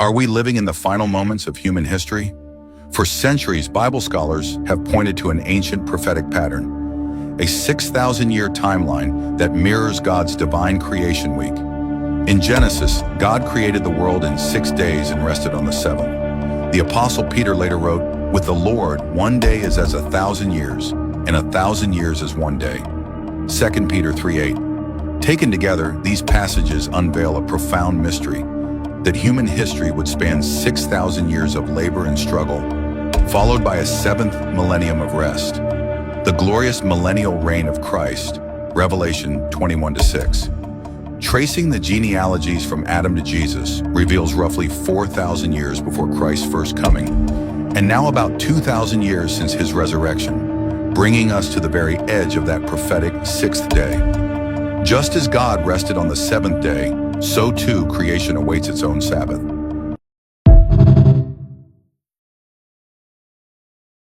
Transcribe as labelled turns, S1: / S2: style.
S1: Are we living in the final moments of human history? For centuries, Bible scholars have pointed to an ancient prophetic pattern, a 6,000-year timeline that mirrors God's divine creation week. In Genesis, God created the world in 6 days and rested on the seventh. The Apostle Peter later wrote, "With the Lord, one day is as 1,000 years, and 1,000 years as one day." 2 Peter 3:8. Taken together, these passages unveil a profound mystery, that human history would span 6,000 years of labor and struggle, followed by a seventh millennium of rest. The glorious millennial reign of Christ, Revelation 21-6. Tracing the genealogies from Adam to Jesus reveals roughly 4,000 years before Christ's first coming, and now about 2,000 years since his resurrection, bringing us to the very edge of that prophetic sixth day. Just as God rested on the seventh day, so too creation awaits its own Sabbath.